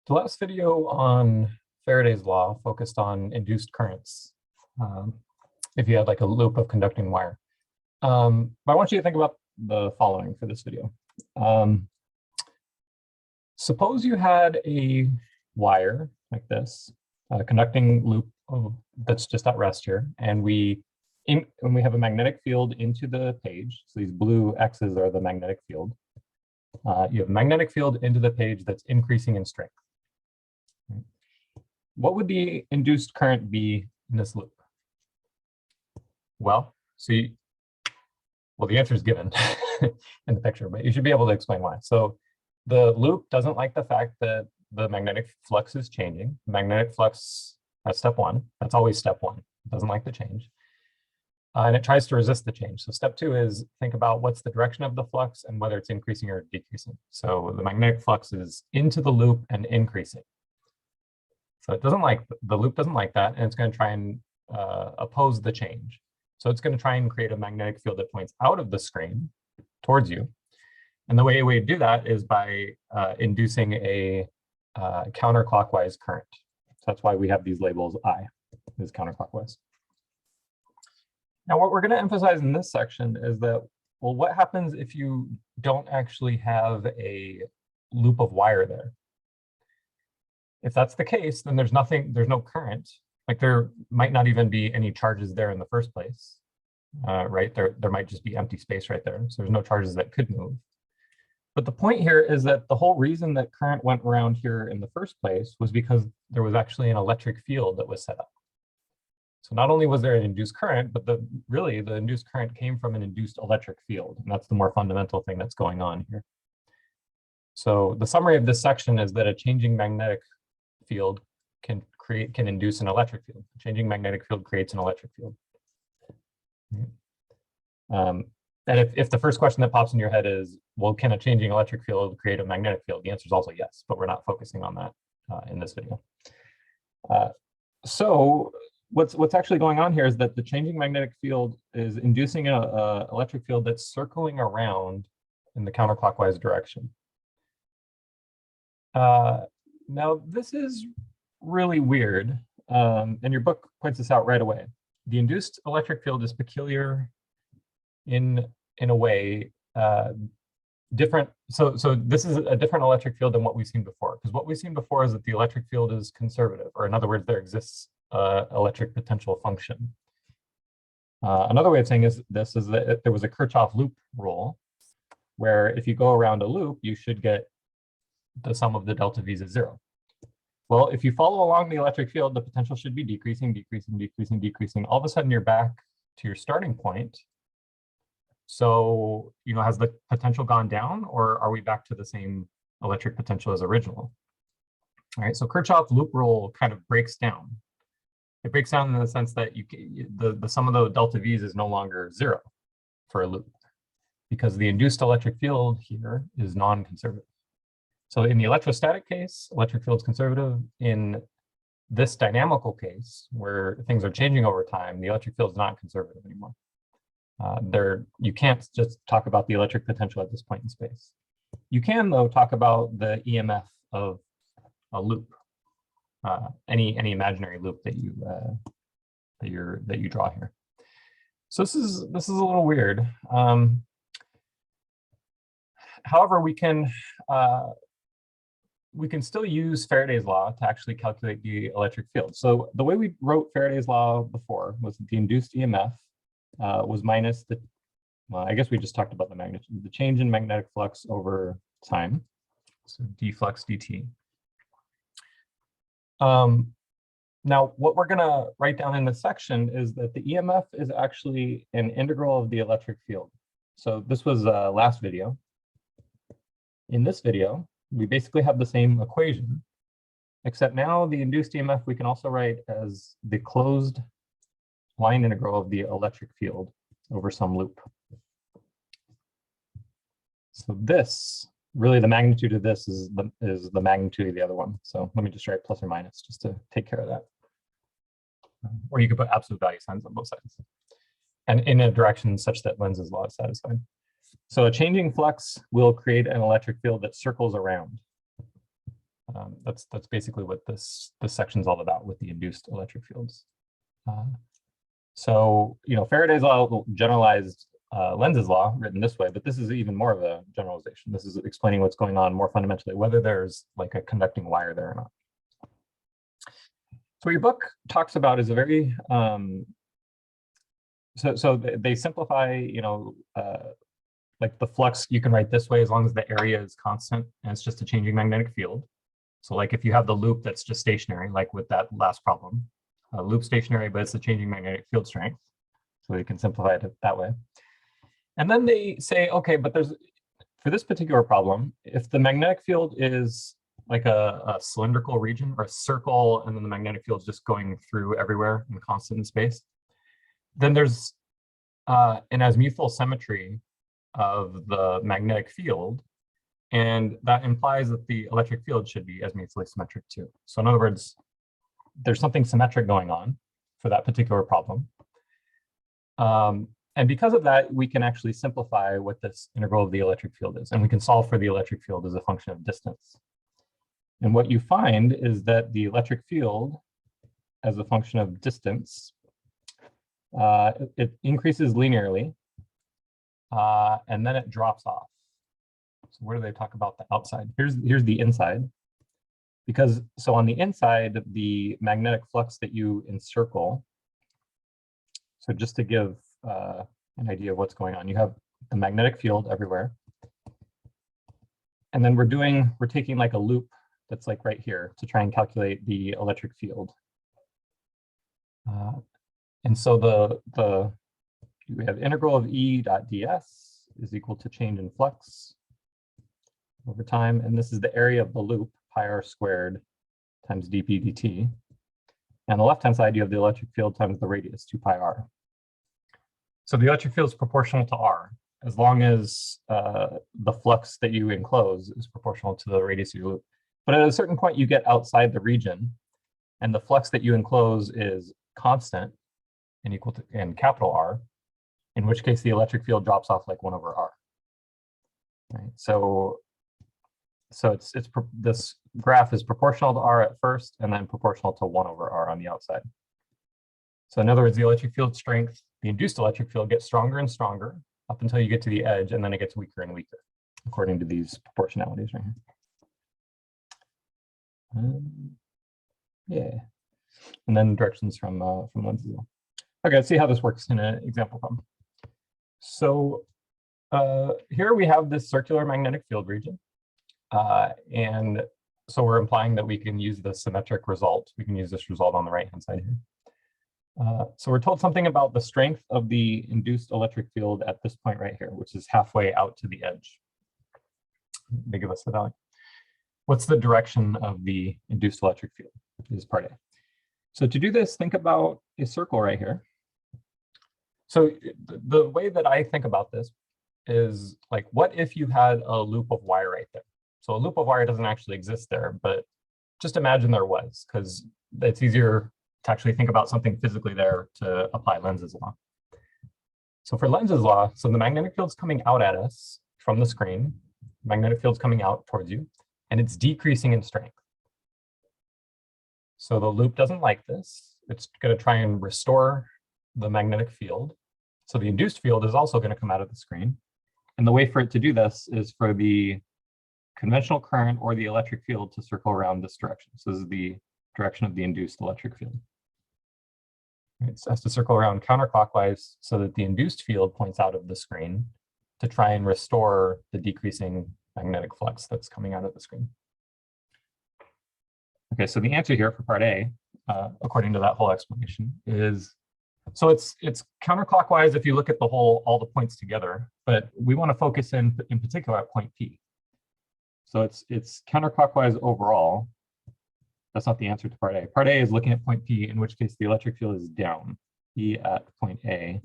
The last video on Faraday's law focused on induced currents, if you had like a loop of conducting wire. But I want you to think about the following for this video. Suppose you had a wire like this, a conducting loop that's just at rest here, and we have a magnetic field into the page. So these blue X's are the magnetic field. You have a magnetic field into the page that's increasing in strength. What would the induced current be in this loop? Well, the answer is given in the picture, but you should be able to explain why. So the loop doesn't like the fact that the magnetic flux is changing. Magnetic flux, that's step one. That's always step one. It doesn't like the change. And it tries to resist the change. So step two is think about what's the direction of the flux and whether it's increasing or decreasing. So the magnetic flux is into the loop and increasing. So it doesn't like, the loop doesn't like that, and it's going to try and oppose the change. So it's going to try and create a magnetic field that points out of the screen towards you. And the way we do that is by inducing a counterclockwise current. So that's why we have these labels I, is counterclockwise. Now, what we're going to emphasize in this section is that, well, what happens if you don't actually have a loop of wire there? If that's the case, then there's no current. Like there might not even be any charges there in the first place, right? There might just be empty space right there. So there's no charges that could move. But the point here is that the whole reason that current went around here in the first place was because there was actually an electric field that was set up. So not only was there an induced current, but really the induced current came from an induced electric field. And that's the more fundamental thing that's going on here. So the summary of this section is that a changing magnetic field can induce an electric field. A changing magnetic field creates an electric field. And if the first question that pops in your head is, well, can a changing electric field create a magnetic field? The answer is also yes, but we're not focusing on that in this video. So what's actually going on here is that the changing magnetic field is inducing an electric field that's circling around in the counterclockwise direction. Now, this is really weird, and your book points this out right away. The induced electric field is peculiar in a way different. So this is a different electric field than what we've seen before, because what we've seen before is that the electric field is conservative, or in other words, there exists electric potential function. Another way of saying this is that there was a Kirchhoff loop rule, where if you go around a loop, you should get the sum of the delta V's is 0. Well, if you follow along the electric field, the potential should be decreasing, decreasing, decreasing, decreasing. All of a sudden, you're back to your starting point. So, has the potential gone down, or are we back to the same electric potential as original? All right, so Kirchhoff loop rule kind of breaks down. It breaks down in the sense that the sum of the delta V's is no longer 0 for a loop, because the induced electric field here is non-conservative. So in the electrostatic case, electric field's conservative. In this dynamical case, where things are changing over time, the electric field is not conservative anymore. You can't just talk about the electric potential at this point in space. You can, though, talk about the EMF of a loop, any imaginary loop that you draw here. So this is a little weird. However, we can still use Faraday's law to actually calculate the electric field. So the way we wrote Faraday's law before was that the induced EMF was minus well, I guess we just talked about the magnitude, the change in magnetic flux over time. So d flux dt. Now, what we're going to write down in this section is that the EMF is actually an integral of the electric field. So this was last video. In this video, we basically have the same equation, except now the induced EMF we can also write as the closed line integral of the electric field over some loop. So this, really the magnitude of this is the magnitude of the other one. So let me just write plus or minus just to take care of that. Or you could put absolute value signs on both sides, and in a direction such that Lenz's law is satisfied. So a changing flux will create an electric field that circles around. That's basically what this section's all about with the induced electric fields. So, Faraday's law, generalized Lenz's law, written this way, but this is even more of a generalization. This is explaining what's going on more fundamentally, whether there's like a conducting wire there or not. So what your book talks about is a very, so they simplify, like the flux you can write this way as long as the area is constant and it's just a changing magnetic field. So like if you have the loop that's just stationary, like with that last problem, loop stationary, but it's a changing magnetic field strength. So you can simplify it that way. And then they say, okay, but for this particular problem, if the magnetic field is like a cylindrical region or a circle, and then the magnetic field is just going through everywhere and constant in space, then there's an azimuthal symmetry of the magnetic field, and that implies that the electric field should be azimuthally symmetric too. So in other words, there's something symmetric going on for that particular problem. And because of that, we can actually simplify what this integral of the electric field is, and we can solve for the electric field as a function of distance. And what you find is that the electric field as a function of distance, it increases linearly, and then it drops off. So where do they talk about the outside? Here's the inside. Because so on the inside, the magnetic flux that you encircle, so just to give an idea of what's going on, you have the magnetic field everywhere. And then we're taking like a loop that's like right here to try and calculate the electric field. And so we have integral of E dot ds is equal to change in flux over time. And this is the area of the loop, pi r squared times dp dt. And on the left-hand side, you have the electric field times the radius, 2 pi r. So the electric field is proportional to r, as long as the flux that you enclose is proportional to the radius of your loop. But at a certain point, you get outside the region, and the flux that you enclose is constant and equal to capital R, in which case the electric field drops off like 1 over r. Right. So this graph is proportional to r at first, and then proportional to 1 over r on the outside. So in other words, the electric field strength, the induced electric field, gets stronger and stronger up until you get to the edge, and then it gets weaker and weaker, according to these proportionalities right here. Yeah, and then directions from Lenz's law. Okay, let's see how this works in an example problem. So here we have this circular magnetic field region. And so we're implying that we can use the symmetric result. We can use this result on the right-hand side here. So we're told something about the strength of the induced electric field at this point right here, which is halfway out to the edge. They give us the value. What's the direction of the induced electric field? This is part A. So to do this, think about a circle right here. So the way that I think about this is like, what if you had a loop of wire right there? So a loop of wire doesn't actually exist there, but just imagine there was, because it's easier to actually think about something physically there to apply Lenz's law. So for Lenz's law, so the magnetic field's coming out at us from the screen, magnetic field's coming out towards you, and it's decreasing in strength. So the loop doesn't like this. It's going to try and restore the magnetic field. So the induced field is also going to come out of the screen. And the way for it to do this is for the conventional current or the electric field to circle around this direction. So this is the direction of the induced electric field. It has to circle around counterclockwise so that the induced field points out of the screen to try and restore the decreasing magnetic flux that's coming out of the screen. Okay, so the answer here for part A, according to that whole explanation, is so it's counterclockwise if you look at the whole, all the points together, but we want to focus in particular at point P. So it's counterclockwise overall. That's not the answer to part A. Part A is looking at point P, in which case the electric field is down. P at point A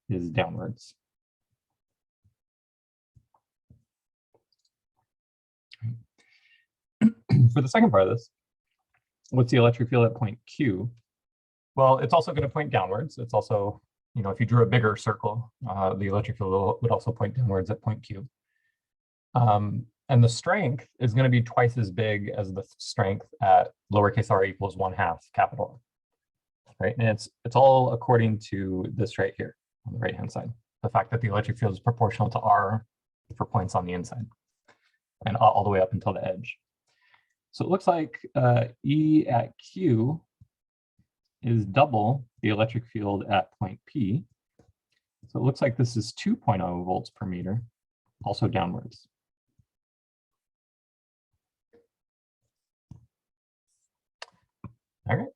is downwards. For the second part of this, what's the electric field at point Q? Well, it's also going to point downwards. It's also, if you drew a bigger circle, the electric field would also point downwards at point Q. And the strength is going to be twice as big as the strength at lowercase r equals 1/2 capital R, right? And it's all according to this right here on the right-hand side. The fact that the electric field is proportional to r for points on the inside and all the way up until the edge. So it looks like E at Q is double the electric field at point P. So it looks like this is 2.0 volts per meter, also downwards. All right,